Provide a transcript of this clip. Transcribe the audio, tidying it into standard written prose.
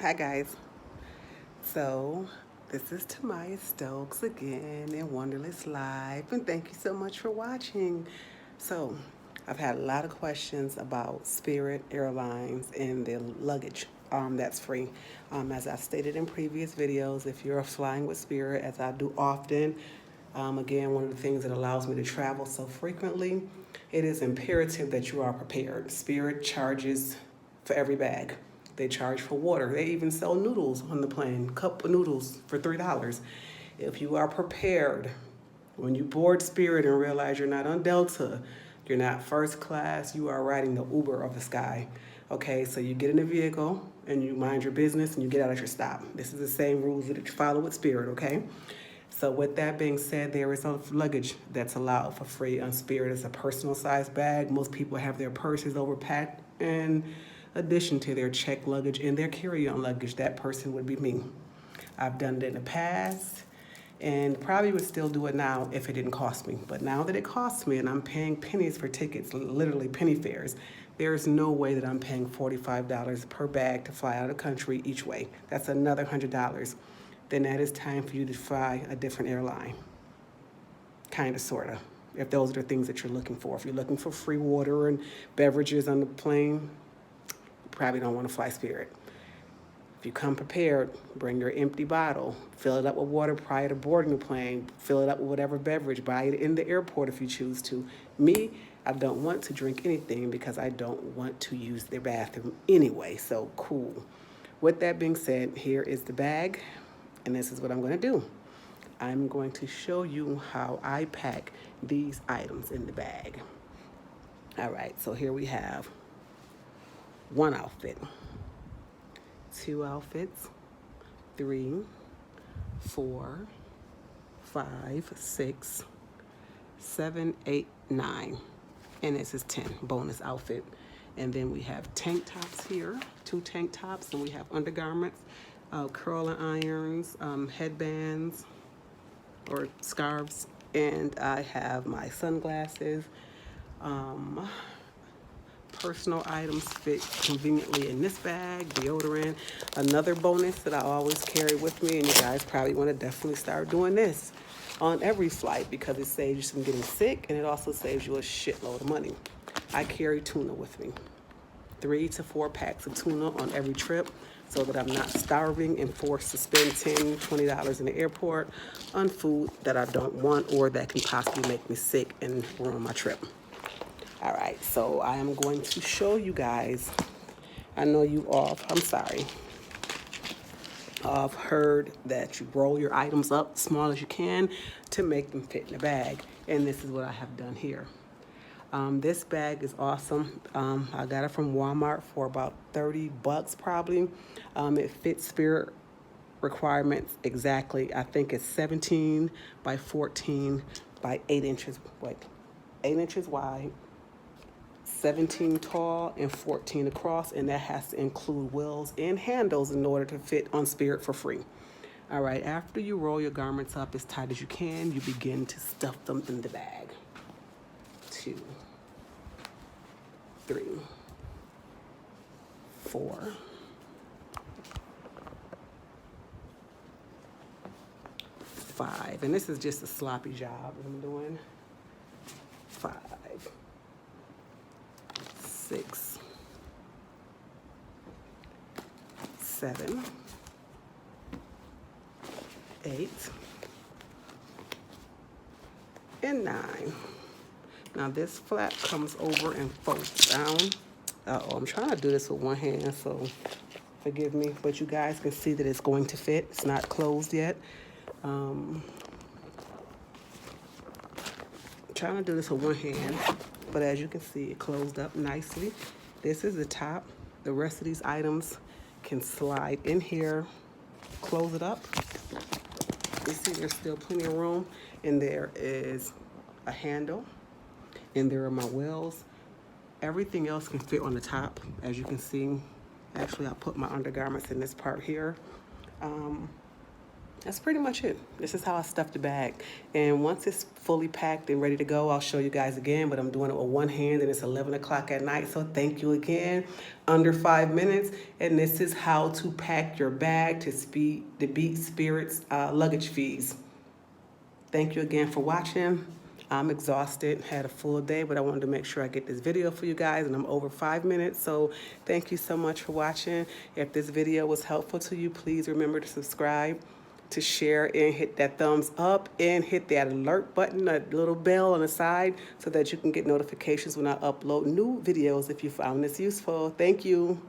Hi guys. So this is Tumiastokes again in Wonderless Live, and thank you so much for watching. So I've had a lot of questions about Spirit Airlines and their luggage that's free. As I stated in previous videos, if you're flying with Spirit, as I do often, again, one of the things that allows me to travel so frequently, it is imperative that you are prepared. Spirit charges for every bag. They charge for water. They even sell noodles on the plane, cup of noodles for $3. If you are prepared, when you board Spirit and realize you're not on Delta, you're not first class, you are riding the Uber of the sky. Okay, so you get in a vehicle and you mind your business and you get out at your stop. This is the same rules that you follow with Spirit, okay? So with that being said, there is a luggage that's allowed for free on Spirit. It's a personal size bag. Most people have their purses overpacked, in addition to their checked luggage and their carry-on luggage. That person would be me. I've done it in the past and probably would still do it now if it didn't cost me. But now that it costs me and I'm paying pennies for tickets, literally penny fares, there's no way that I'm paying $45 per bag to fly out of the country each way. That's another $100. Then that is time for you to fly a different airline. Kind of, sort of. If those are the things that you're looking for. If you're looking for free water and beverages on the plane, you probably don't want to fly Spirit. If you come prepared, bring your empty bottle, fill it up with water prior to boarding the plane, fill it up with whatever beverage, buy it in the airport if you choose to. Me, I don't want to drink anything because I don't want to use their bathroom anyway, so cool. With that being said, here is the bag, and this is what I'm going to do. I'm going to show you how I pack these items in the bag. All right, so here we have one outfit, two outfits, 3, 4, 5, 6, 7, 8, 9. And this is 10, bonus outfit. And then we have tank tops here, 2 tank tops, and we have undergarments, curling irons, headbands or scarves, and I have my sunglasses. Personal items fit conveniently in this bag, deodorant. Another bonus that I always carry with me, and you guys probably want to definitely start doing this on every flight because it saves you from getting sick and it also saves you a shitload of money. I carry tuna with me. 3 to 4 packs of tuna on every trip so that I'm not starving and forced to spend $10, $20 in the airport on food that I don't want or that can possibly make me sick and ruin my trip. All right, so I am going to show you guys. I know you all, I've heard that you roll your items up as small as you can to make them fit in the bag. And this is what I have done here. This bag is awesome. I got it from Walmart for about 30 bucks probably. It fits Spirit requirements exactly. I think it's 17 by 14 by 8 inches, 8 inches wide, 17 tall and 14 across, and that has to include wheels and handles in order to fit on Spirit for free. All right, after you roll your garments up as tight as you can, you begin to stuff them in the bag. 2, 3, 4, 5, and this is just a sloppy job that I'm doing. 5, 6, 7, 8, and 9. Now this flap comes over and folds down. I'm trying to do this with one hand, so forgive me, but you guys can see that it's going to fit. It's not closed yet. Trying to do this with one hand, but as you can see, it closed up nicely. This is the top. The rest of these items can slide in here, close it up. You see there's still plenty of room, and there is a handle, and there are my wheels. Everything else can fit on the top, as you can see. Actually, I'll put my undergarments in this part here. That's pretty much it. This is how I stuffed the bag. And once it's fully packed and ready to go, I'll show you guys again, but I'm doing it with one hand and it's 11 o'clock at night. So thank you again. Under 5 minutes. And this is how to pack your bag to beat Spirit's luggage fees. Thank you again for watching. I'm exhausted, had a full day, but I wanted to make sure I get this video for you guys, and I'm over 5 minutes. So thank you so much for watching. If this video was helpful to you, please remember to subscribe, to share, and hit that thumbs up, and hit that alert button, that little bell on the side, so that you can get notifications when I upload new videos if you found this useful. Thank you.